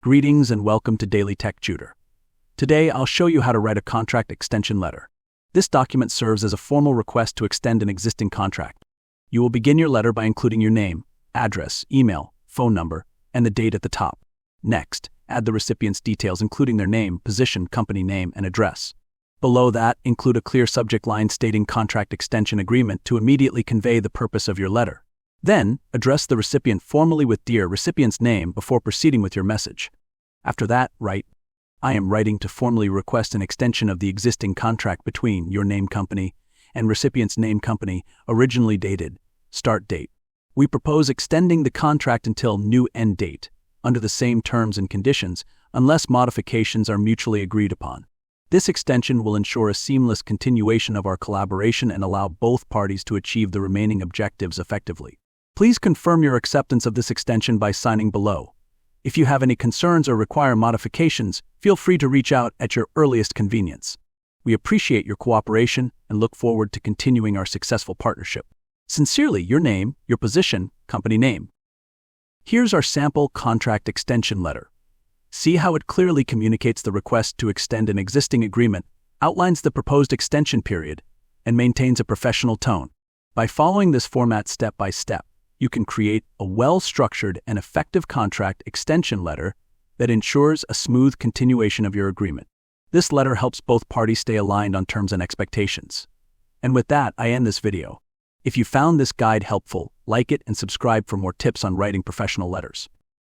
Greetings and welcome to Daily Tech Tutor. Today, I'll show you how to write a contract extension letter. This document serves as a formal request to extend an existing contract. You will begin your letter by including your name, address, email, phone number, and the date at the top. Next, add the recipient's details including their name, position, company name, and address. Below that, include a clear subject line stating contract extension agreement to immediately convey the purpose of your letter. Then, address the recipient formally with "Dear Recipient's name" before proceeding with your message. After that, write, "I am writing to formally request an extension of the existing contract between your name company and recipient's name company, originally dated, start date. We propose extending the contract until new end date, under the same terms and conditions, unless modifications are mutually agreed upon. This extension will ensure a seamless continuation of our collaboration and allow both parties to achieve the remaining objectives effectively. Please confirm your acceptance of this extension by signing below. If you have any concerns or require modifications, feel free to reach out at your earliest convenience. We appreciate your cooperation and look forward to continuing our successful partnership. Sincerely, your name, your position, company name." Here's our sample contract extension letter. See how it clearly communicates the request to extend an existing agreement, outlines the proposed extension period, and maintains a professional tone. By following this format step by step, you can create a well-structured and effective contract extension letter that ensures a smooth continuation of your agreement. This letter helps both parties stay aligned on terms and expectations. And with that, I end this video. If you found this guide helpful, like it and subscribe for more tips on writing professional letters.